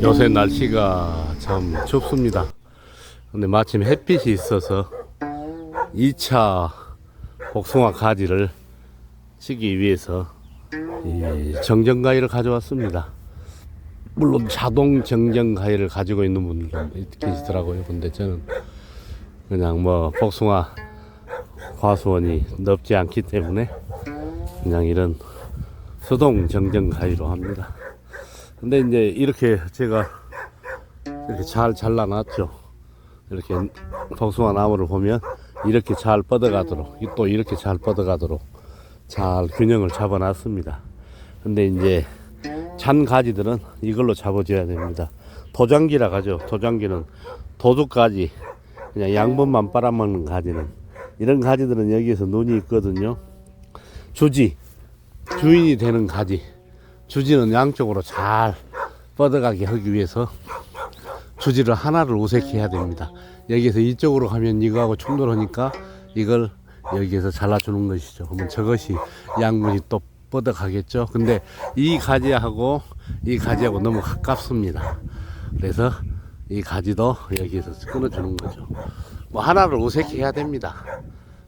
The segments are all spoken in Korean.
요새 날씨가 참 춥습니다. 근데 마침 햇빛이 있어서 2차 복숭아 가지를 치기 위해서 이 정전가위를 가져왔습니다. 물론 자동 정전가위를 가지고 있는 분들도 계시더라고요. 근데 저는 그냥 뭐 복숭아 과수원이 넓지 않기 때문에 그냥 이런 수동 정전가위로 합니다. 근데 이제 이렇게 제가 이렇게 잘 잘라놨죠. 이렇게 복숭아 나무를 보면 이렇게 잘 뻗어가도록, 또 이렇게 잘 뻗어가도록 잘 균형을 잡아놨습니다. 근데 이제 잔 가지들은 이걸로 잡아줘야 됩니다. 도장기라 하죠. 도장기는 도둑가지, 그냥 양분만 빨아먹는 가지는, 이런 가지들은 여기에서 눈이 있거든요. 주지, 주인이 되는 가지, 주지는 양쪽으로 잘 뻗어가게 하기 위해서 주지를 하나를 우색해야 됩니다. 여기에서 이쪽으로 가면 이거하고 충돌하니까 이걸 여기에서 잘라주는 것이죠. 그러면 저것이 양분이 또 뻗어가겠죠. 근데 이 가지하고 이 가지하고 너무 가깝습니다. 그래서 이 가지도 여기에서 끊어주는 거죠. 뭐 하나를 우색해야 됩니다.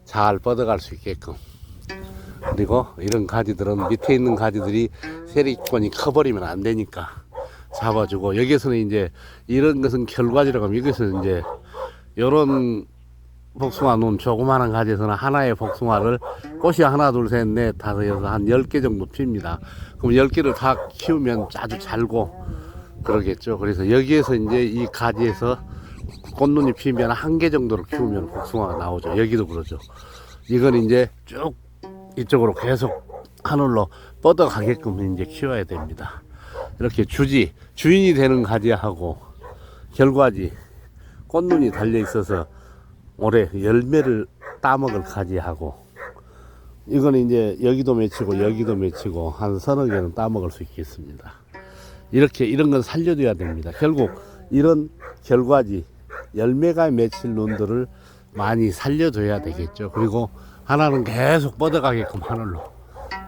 잘 뻗어갈 수 있게끔. 그리고 이런 가지들은 밑에 있는 가지들이 세리권이 커버리면 안 되니까 잡아주고, 여기서는 이제 이런 것은 결과지라고 하면, 여기서 이제 요런 복숭아 눈 조그마한 가지에서는 하나의 복숭아를 꽃이 하나 둘 셋 넷 다섯 여섯 한 10개 정도 핍니다. 그럼 10개를 다 키우면 아주 잘고 그러겠죠. 그래서 여기에서 이제 이 가지에서 꽃눈이 피면 1개 정도를 키우면 복숭아가 나오죠. 여기도 그러죠. 이건 이제 쭉 이쪽으로 계속 하늘로 뻗어가게끔 이제 키워야 됩니다. 이렇게 주지, 주인이 되는 가지하고 결과지, 꽃눈이 달려 있어서 올해 열매를 따먹을 가지하고, 이거는 이제 여기도 맺히고 여기도 맺히고 한 서너 개는 따먹을 수 있겠습니다. 이렇게 이런 건 살려줘야 됩니다. 결국 이런 결과지, 열매가 맺힐 눈들을 많이 살려줘야 되겠죠. 그리고 하나는 계속 뻗어가게끔 하늘로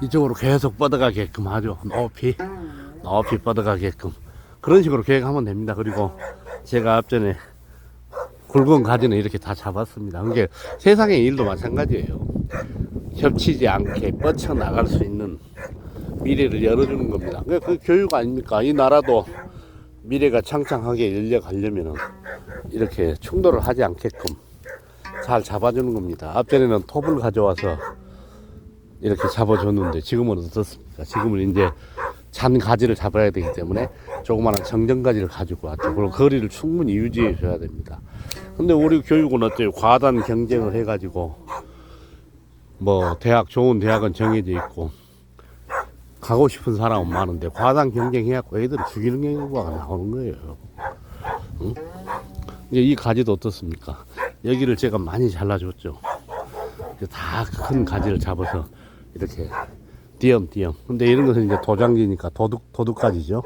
이쪽으로 계속 뻗어가게끔 하죠. 높이 뻗어가게끔 그런 식으로 계획하면 됩니다. 그리고 제가 앞전에 굵은 가지는 이렇게 다 잡았습니다. 그게 세상의 일도 마찬가지예요. 겹치지 않게 뻗쳐나갈 수 있는 미래를 열어주는 겁니다. 그 교육 아닙니까? 이 나라도 미래가 창창하게 열려가려면 이렇게 충돌을 하지 않게끔 잘 잡아주는 겁니다. 앞전에는 톱을 가져와서 이렇게 잡아줬는데 지금은 어떻습니까? 지금은 이제 잔 가지를 잡아야 되기 때문에 조그마한 정전가지를 가지고 왔죠. 그리고 거리를 충분히 유지해 줘야 됩니다. 근데 우리 교육은 어때요? 과단 경쟁을 해가지고 뭐 대학, 좋은 대학은 정해져 있고 가고 싶은 사람은 많은데 과단 경쟁해갖고 애들을 죽이는 경우가 나오는 거예요. 응? 이제 이 가지도 어떻습니까? 여기를 제가 많이 잘라줬죠. 다 큰 가지를 잡아서 이렇게 띄엄띄엄. 근데 이런 것은 이제 도장지니까 도둑가지죠.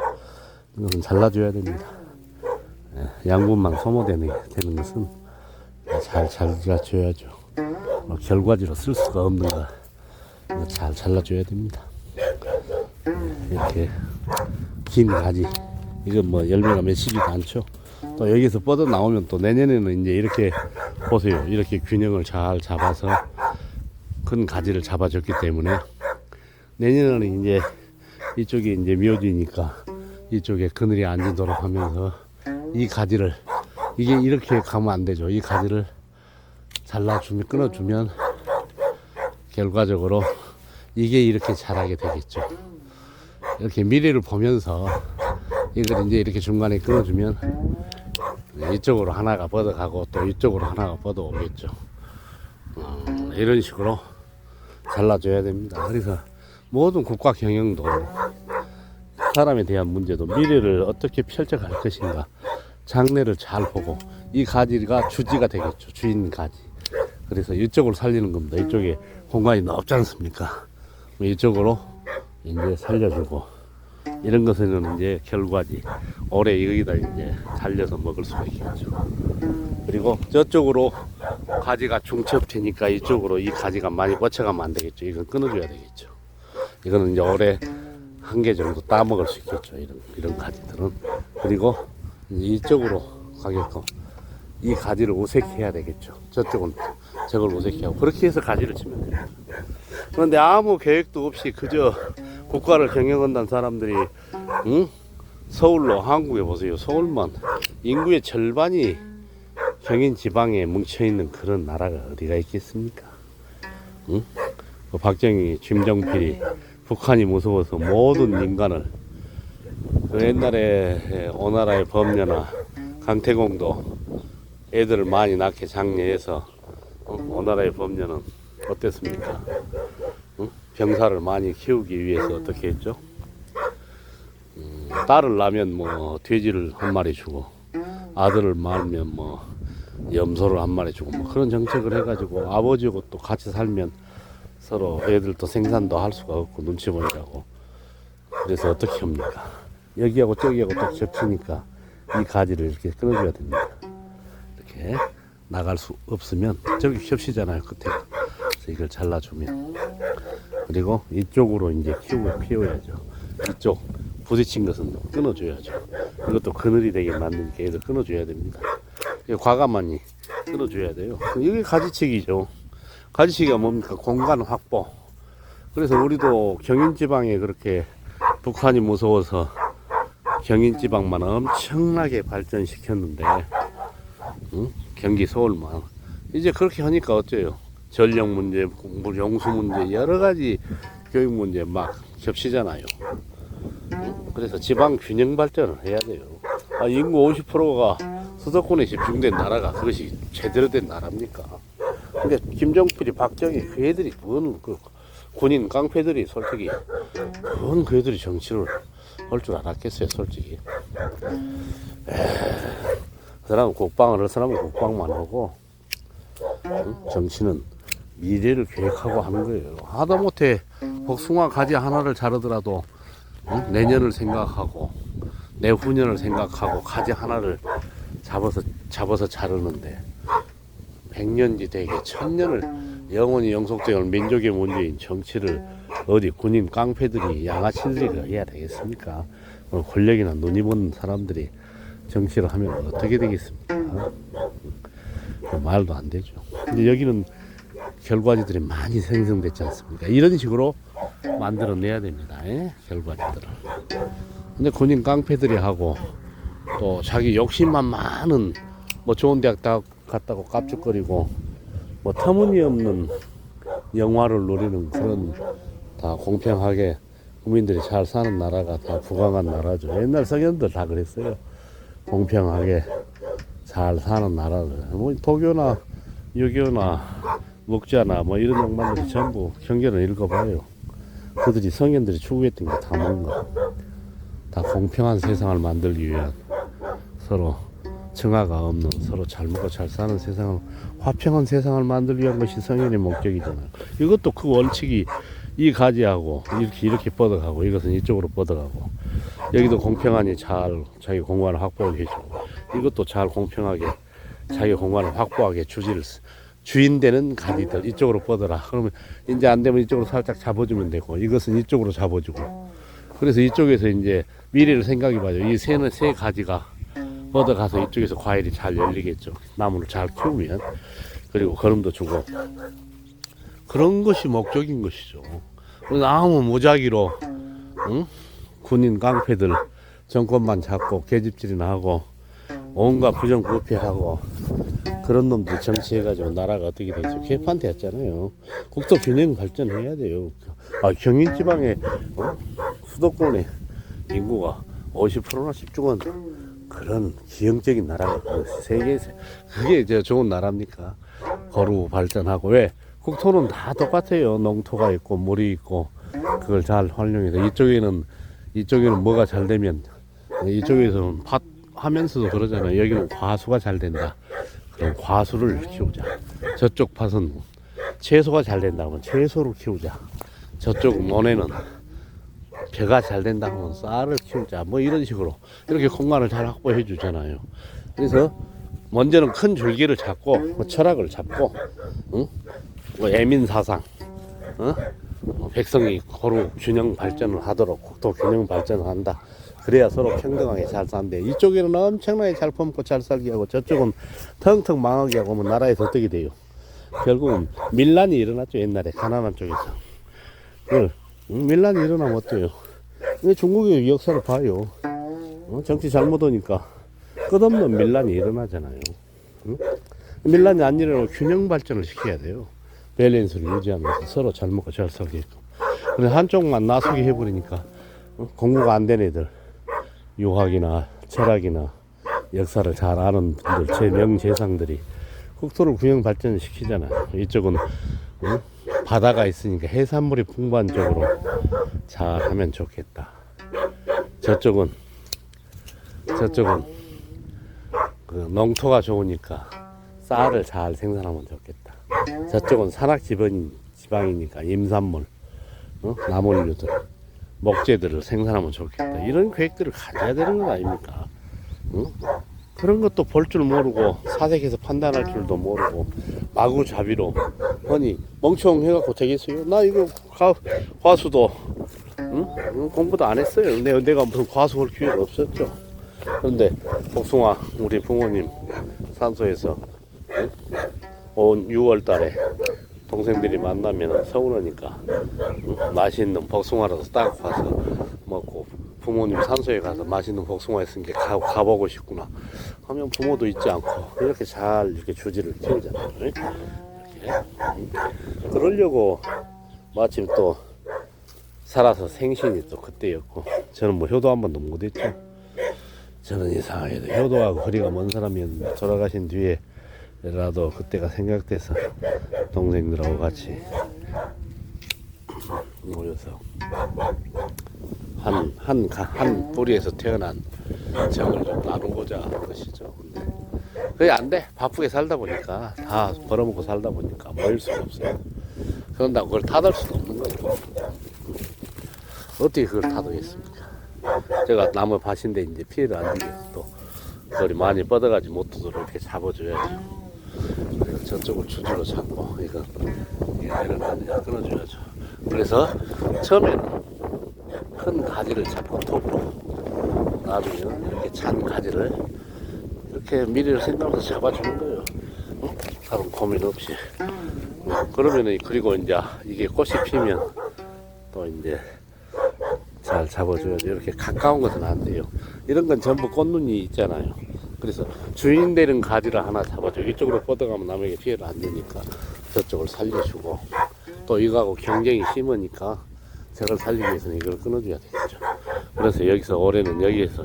이것은 잘라줘야 됩니다. 양분만 소모되는 것은 잘 잘라줘야죠. 결과지로 쓸 수가 없는 거 잘 잘라줘야 됩니다. 이렇게 긴 가지, 이건 뭐 열매가 맺히지도 않죠. 또 여기서 뻗어 나오면 또 내년에는 이제 이렇게 보세요. 이렇게 균형을 잘 잡아서 큰 가지를 잡아줬기 때문에 내년에는 이제 이쪽에 이제 묘지니까 이쪽에 그늘이 앉도록 하면서 이 가지를, 이게 이렇게 가면 안 되죠. 이 가지를 잘라주면, 끊어주면 결과적으로 이게 이렇게 자라게 되겠죠. 이렇게 미래를 보면서 이걸 이제 이렇게 중간에 끊어주면 이쪽으로 하나가 뻗어가고 또 이쪽으로 하나가 뻗어오겠죠. 이런 식으로 잘라줘야 됩니다. 그래서 모든 국가 경영도 사람에 대한 문제도 미래를 어떻게 펼쳐갈 것인가, 장래를 잘 보고, 이 가지가 주지가 되겠죠. 주인 가지. 그래서 이쪽으로 살리는 겁니다. 이쪽에 공간이 넓지 않습니까? 이쪽으로 이제 살려주고, 이런 것은 이제 결과지. 올해 여기다 이제 달려서 먹을 수가 있겠죠. 그리고 저쪽으로 가지가 중첩되니까 이쪽으로 이 가지가 많이 뻗쳐가면 안 되겠죠. 이건 끊어줘야 되겠죠. 이거는 이제 올해 한 개 정도 따먹을 수 있겠죠. 이런 가지들은. 그리고 이쪽으로 가게끔 이 가지를 우색해야 되겠죠. 저쪽은 저걸 우색해하고 그렇게 해서 가지를 치면 돼요. 그런데 아무 계획도 없이 그저 국가를 경영한다는 사람들이 서울로 한국에 보세요. 서울만 인구의 절반이 경인 지방에 뭉쳐있는 그런 나라가 어디가 있겠습니까? 그 박정희, 김정필이 북한이 무서워서 모든 인간을 그 옛날에 오나라의 범녀나 강태공도 애들을 많이 낳게 장려해서 오나라의 범녀는 어땠습니까? 병사를 많이 키우기 위해서 어떻게 했죠? 딸을 낳으면 뭐 돼지를 한 마리 주고 아들을 낳으면 뭐 염소를 한 마리 주고 뭐 그런 정책을 해가지고 아버지하고 또 같이 살면 서로 애들도 생산도 할 수가 없고 눈치 보이라고. 그래서 어떻게 합니까? 여기하고 저기하고 딱 겹치니까 이 가지를 이렇게 끊어줘야 됩니다. 이렇게 나갈 수 없으면 저기 겹치잖아요, 끝에. 그래서 이걸 잘라주면, 그리고 이쪽으로 이제 키워야죠. 이쪽 부딪힌 것은 끊어줘야죠. 이것도 그늘이 되게 만드니까 얘를 끊어줘야 됩니다. 과감하니 끊어줘야 돼요. 이게 가지치기죠. 가지치기가 뭡니까? 공간 확보. 그래서 우리도 경인지방에 그렇게 북한이 무서워서 경인지방만 엄청나게 발전시켰는데, 경기 서울만 이제 그렇게 하니까 어째요? 전력 문제, 용수 문제, 여러 가지 교육 문제 막 겹치잖아요. 그래서 지방 균형 발전을 해야 돼요. 인구 50%가 수도권에 집중된 나라가 그것이 제대로 된 나라입니까? 근데 김정필이, 박정희 그 애들이 그건 그 군인 깡패들이 솔직히 그건 그 애들이 정치를 할 줄 알았겠어요, 솔직히. 그 사람은 국방을 할 사람은 국방만 하고, 정치는 미래를 계획하고 하는 거예요. 하다못해 복숭아 가지 하나를 자르더라도 내년을 생각하고 내후년을 생각하고 가지 하나를 잡아서 자르는데 100년지 되게 1000년을 영원히 영속될 민족의 문제인 정치를 어디 군인 깡패들이 양아치들이 해야 되겠습니까? 권력이나 눈이 먼 사람들이 정치를 하면 어떻게 되겠습니까? 말도 안 되죠. 근데 여기는 결과지들이 많이 생성됐지 않습니까? 이런 식으로 만들어내야 됩니다. 결과지들을. 근데 군인 깡패들이 하고 또 자기 욕심만 많은 뭐 좋은 대학 다 갔다고 깝죽거리고 뭐 터무니없는 영화를 노리는 그런, 다 공평하게 국민들이 잘 사는 나라가 다 부강한 나라죠. 옛날 성현들 다 그랬어요. 공평하게 잘 사는 나라를. 뭐 도교나 유교나 목자나 뭐 이런 양반들이 전부 경전을 읽어봐요. 그들이 성현들이 추구했던 게 다 뭔가, 다 공평한 세상을 만들기 위한, 서로 청하가 없는, 서로 잘 먹고 잘 사는 세상을, 화평한 세상을 만들기 위한 것이 성현의 목적이잖아요. 이것도 그 원칙이 이 가지하고 이렇게 뻗어가고, 이것은 이쪽으로 뻗어가고, 여기도 공평하니 잘 자기 공간을 확보하게 해주고, 이것도 잘 공평하게 자기 공간을 확보하게 주인되는 가지들 이쪽으로 뻗어라. 그러면 이제 안 되면 이쪽으로 살짝 잡아주면 되고, 이것은 이쪽으로 잡아주고. 그래서 이쪽에서 이제 미래를 생각해봐요. 이 세 가지가 뻗어가서 이쪽에서 과일이 잘 열리겠죠. 나무를 잘 키우면. 그리고 거름도 주고. 그런 것이 목적인 것이죠. 아무 무작위로 군인 깡패들 정권만 잡고 계집질이나 하고 온갖 부정부패하고 그런 놈들 정치해가지고 나라가 어떻게 되죠? 개판되었잖아요. 국토 균형 발전해야 돼요. 경인지방에 수도권에 인구가 50%나 집중한 그런 기형적인 나라가 세계에서 그게 이제 좋은 나라입니까? 거루 발전하고. 왜? 국토는 다 똑같아요. 농토가 있고 물이 있고 그걸 잘 활용해서 이쪽에는 뭐가 잘 되면 이쪽에서는 밭 하면서도 그러잖아요. 여기는 과수가 잘 된다. 그럼 과수를 키우자. 저쪽 밭은 채소가 잘 된다면 채소를 키우자. 저쪽 논에는 벼가 잘 된다면 쌀을 키우자. 뭐 이런 식으로 이렇게 공간을 잘 확보해 주잖아요. 그래서 먼저는 큰 줄기를 잡고 철학을 잡고 뭐 애민사상, 백성이 고루 균형 발전을 하도록 국토 균형 발전을 한다. 그래야 서로 평등하게 잘 산대. 이쪽에는 엄청나게 잘 퍼먹고 잘 살게 하고 저쪽은 텅텅 망하게 하고 하면 나라에 득이 돼요. 결국은 밀란이 일어났죠. 옛날에 가나안 쪽에서. 밀란이 일어나면 어때요? 중국의 역사를 봐요. 정치 잘못 오니까 끝없는 밀란이 일어나잖아요. 밀란이 안 일어나면 균형 발전을 시켜야 돼요. 밸런스를 유지하면서 서로 잘 먹고 잘 살게끔. 근데 한쪽만 나서게 해버리니까 공부가 안 된 애들, 유학이나 철학이나 역사를 잘 아는 분들, 제 명재상들이 국토를 균형 발전을 시키잖아요. 이쪽은 바다가 있으니까 해산물이 풍부한 쪽으로 잘 하면 좋겠다. 저쪽은 그 농토가 좋으니까 쌀을 잘 생산하면 좋겠다. 저쪽은 산악 지방이니까 임산물, 나물류들, 목재들을 생산하면 좋겠다. 이런 계획들을 가져야 되는 거 아닙니까? 그런 것도 볼 줄 모르고 사색해서 판단할 줄도 모르고 마구잡이로 아니 멍청해갖고 되겠어요? 나 이거 과수도 공부도 안 했어요. 내가 무슨 과수 할 기회가 없었죠. 그런데 복숭아 우리 부모님 산소에서 온 6월 달에 동생들이 만나면 서운하니까 맛있는 복숭아라도 딱 와서 먹고 부모님 산소에 가서 맛있는 복숭아 있으니까 가보고 싶구나 하면 부모도 잊지 않고 이렇게 잘 이렇게 주지를 키우잖아요. 이렇게. 그러려고 마침 또 살아서 생신이 또 그때였고 저는 뭐 효도 한 번도 못했죠. 저는 이상하게도 효도하고 거리가 먼 사람이었는데 돌아가신 뒤에라도 그때가 생각돼서 동생들하고 같이 모여서 한 뿌리에서 태어난 정을 좀 나누고자 하는 것이죠. 근데 그게 안 돼. 바쁘게 살다 보니까 다 벌어먹고 살다 보니까 모일 수가 없어요. 그런다고 그걸 타들 수도 없는 거죠. 어떻게 그걸 타도겠습니까? 제가 나무 밭인데 이제 피해를 안 주게 또 그걸 많이 뻗어가지 못하도록 이렇게 잡아줘야죠. 그리고 저쪽을 주주로 잡고 이거 내려가냐 끊어줘야죠. 그래서 처음에는 큰 가지를 잡고 톱으로 나중에는 이렇게 찬 가지를 이렇게 미래를 생각하면서 잡아주는 거예요. 다른 고민 없이. 그러면은 그리고 이제 이게 꽃이 피면 또 이제 잘 잡아줘야죠. 이렇게 가까운 것은 안 돼요. 이런 건 전부 꽃눈이 있잖아요. 그래서 주인 되는 가지를 하나 잡아줘. 이쪽으로 뻗어가면 남에게 피해를 안 주니까 저쪽을 살려주고 또 이거하고 경쟁이 심으니까 저걸 살리기 위해서는 이걸 끊어줘야 되겠죠. 그래서 여기서 올해는 여기에서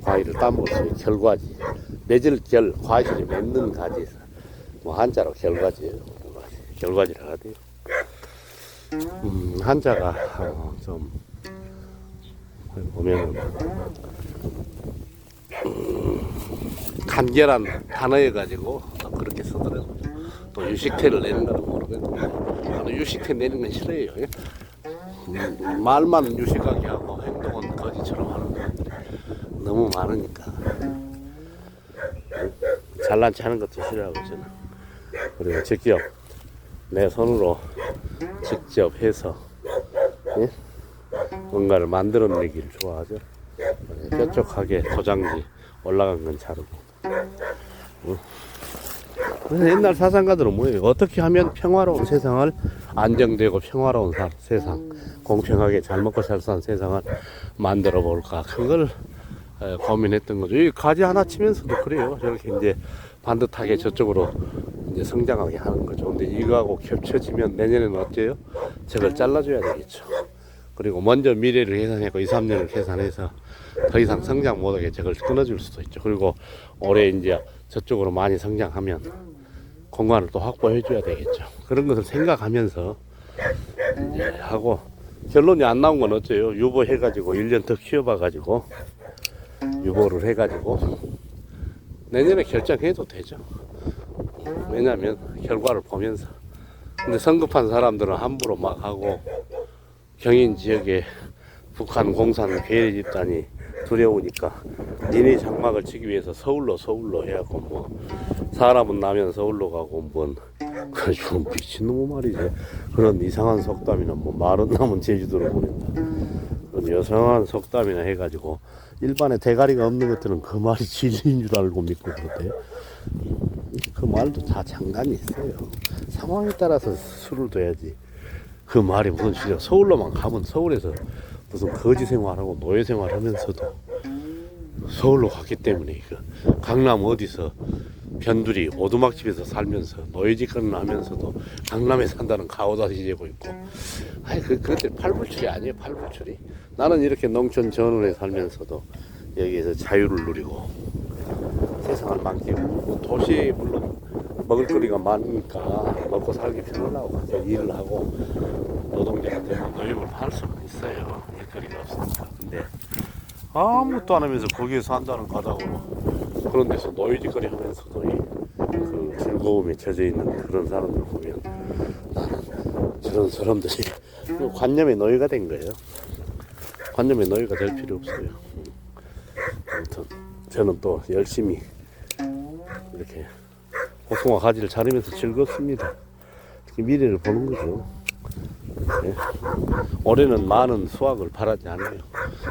과일을 따먹을 수 있는 결과지 맺을 과실이 맺는 가지에서 뭐 한자로 결과지예요. 결과지라고 하대요. 한자가 좀 보면은 간결한 단어여 가지고 그렇게 쓰더라고요. 또 유식태를 내는 거는 모르겠는데 저는 유식태 내는 건 싫어해요. 말만 유식하게 하고 행동은 거지처럼 하는 사람들이 너무 많으니까 잘난 체 하는 것도 싫어하고 저는. 그리고 직접 내 손으로 직접 해서 뭔가를 만들어내기를 좋아하죠. 뾰족하게 도장지 올라간 건 자르고. 그래서 옛날 사상가들은 뭐예요? 어떻게 하면 평화로운 세상을 안정되고 평화로운 세상, 공평하게 잘 먹고 잘 사는 세상을 만들어 볼까? 그걸 고민했던 거죠. 이 가지 하나 치면서도 그래요. 저렇게 이제 반듯하게 저쪽으로 이제 성장하게 하는 거죠. 근데 이거하고 겹쳐지면 내년에는 어째요? 저걸 잘라줘야 되겠죠. 그리고 먼저 미래를 계산했고 2, 3년을 계산해서 더 이상 성장 못하게 저걸 끊어줄 수도 있죠. 그리고 올해 이제 저쪽으로 많이 성장하면 공간을 또 확보해 줘야 되겠죠. 그런 것을 생각하면서 이제 하고 결론이 안 나온 건 어째요? 유보해가지고 1년 더 키워봐가지고 유보를 해가지고 내년에 결정해도 되죠. 왜냐면 결과를 보면서. 근데 성급한 사람들은 함부로 막 하고 경인 지역에 북한 공산 괴뢰 집단이 두려우니까 니네 장막을 치기 위해서 서울로 해갖고 뭐 사람은 나면 서울로 가고 뭔 그래서 미친놈 말이지. 그런 이상한 속담이나 뭐 말은 남은 제주도로 보낸다. 그런 여성한 속담이나 해가지고 일반에 대가리가 없는 것들은 그 말이 진리인 줄 알고 믿고 그러대. 그 말도 다 장단이 있어요. 상황에 따라서 수를 둬야지. 그 말이 무슨 진짜 서울로만 가면 서울에서 무슨 거지 생활하고 노예 생활하면서도 서울로 갔기 때문에 그 강남 어디서 변두리 오두막집에서 살면서 노예짓거리를 하면서도 강남에 산다는 가오다시 재고 있고 아니 그때 팔불출이 아니에요. 팔불출이. 나는 이렇게 농촌 전원에 살면서도 여기에서 자유를 누리고 세상을 만끽하고 뭐 도시에 물론 먹을거리가 많으니까 먹고 살기 편하고 가서 일을 하고 노동자한테 노임을 팔 수는 있어요. 일거리가 없으니까. 근데 아무것도 안 하면서 거기에서 산다는 가닥으로 그런 데서 노예짓거리 하면서도 그 즐거움에 젖어 있는 그런 사람들 보면 나는 저런 사람들이 관념의 노예가 된 거예요. 관념의 노예가 될 필요 없어요. 아무튼 저는 또 열심히 이렇게 복숭아 가지를 자르면서 즐겁습니다. 미래를 보는 거죠. 네. 올해는 많은 수확을 바라지 않아요.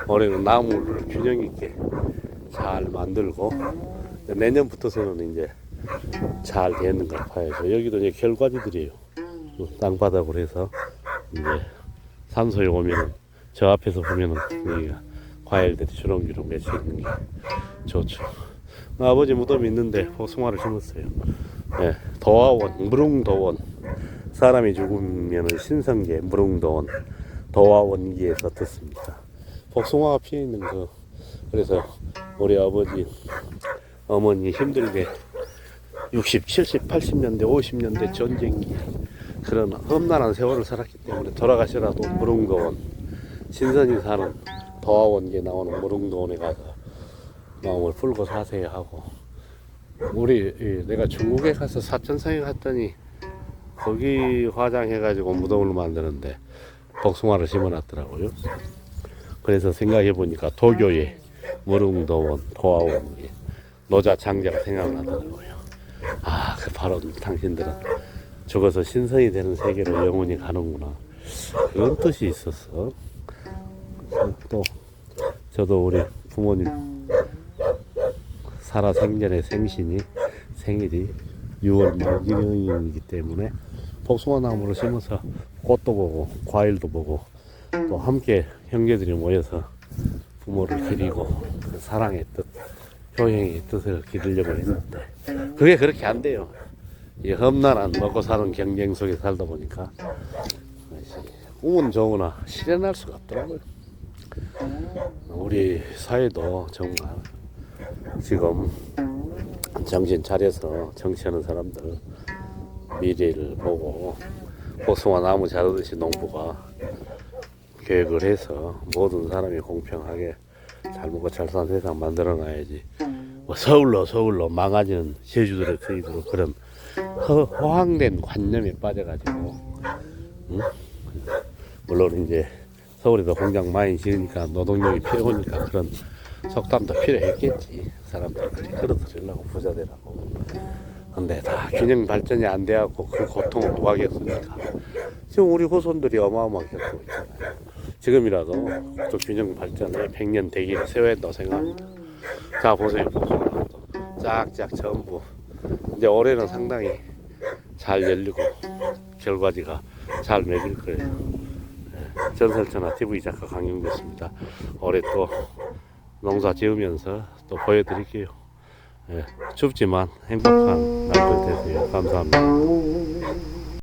올해는 나무를 균형 있게 잘 만들고 내년부터서는 이제 잘 되는가 봐야죠. 여기도 이제 결과지들이에요. 땅바닥으로 해서 이제 산소에 오면 저 앞에서 보면은 여기가 과일들이 주렁주렁 맺혀 있는 게 좋죠. 아버지 무덤이 있는데 복숭아를 심었어요. 네, 도화원, 무릉도원. 사람이 죽으면 신성계, 무릉도원, 도화원기에서 듣습니다. 복숭아가 피어 있는 거. 그래서 우리 아버지, 어머니 힘들게 60, 70, 80년대, 50년대 전쟁기 그런 험난한 세월을 살았기 때문에 돌아가시라도 무릉도원, 신선이 사는 도화원기에 나오는 무릉도원에 가서 마음을 풀고 사세요 하고 내가 중국에 가서 사천성에 갔더니 거기 화장해가지고 무덤을 만드는데 복숭아를 심어놨더라고요. 그래서 생각해보니까 도교에 무릉도원, 도화원, 노자 장자가 생각나더라고요. 아, 바로 당신들은 죽어서 신선이 되는 세계로 영원히 가는구나. 그런 뜻이 있었어. 또 저도 우리 부모님 살아생전의 생일이 6월 말 일요일이기 때문에 복숭아 나무를 심어서 꽃도 보고 과일도 보고 또 함께 형제들이 모여서 부모를 기리고 그 사랑의 뜻, 효행의 뜻을 기르려고 했는데 그게 그렇게 안 돼요. 이 험난한 먹고 사는 경쟁 속에 살다 보니까 꿈은 좋으나 실현할 수가 없더라고요. 우리 사회도 정말 지금 정신 차려서 정치하는 사람들 미래를 보고 복숭아 나무 자르듯이 농부가 계획을 해서 모든 사람이 공평하게 잘 먹고 잘 사는 세상 만들어 놔야지. 뭐 서울로 망가지는 제주도를 저희도 그런 허황된 관념에 빠져가지고 응? 물론 이제 서울에도 공장 많이 지으니까 노동력이 필요하니까 그런 속담도 필요했겠지. 사람들 끌어들이려고 부자 되라고. 근데 다 균형 발전이 안 돼갖고 그 고통을 누가 겪습니까? 지금 우리 후손들이 어마어마하게 겪고 있잖아요. 지금이라도 또 균형 발전에 100년 대기를 세워야 한다고 생각합니다. 자 보세요. 쫙쫙 전부 이제 올해는 상당히 잘 열리고 결과지가 잘 맺을 거예요. 전설천하 TV 작가 강용규였습니다. 올해 또 농사 지으면서 또 보여드릴게요. 춥지만 행복한 날들 되세요. 감사합니다.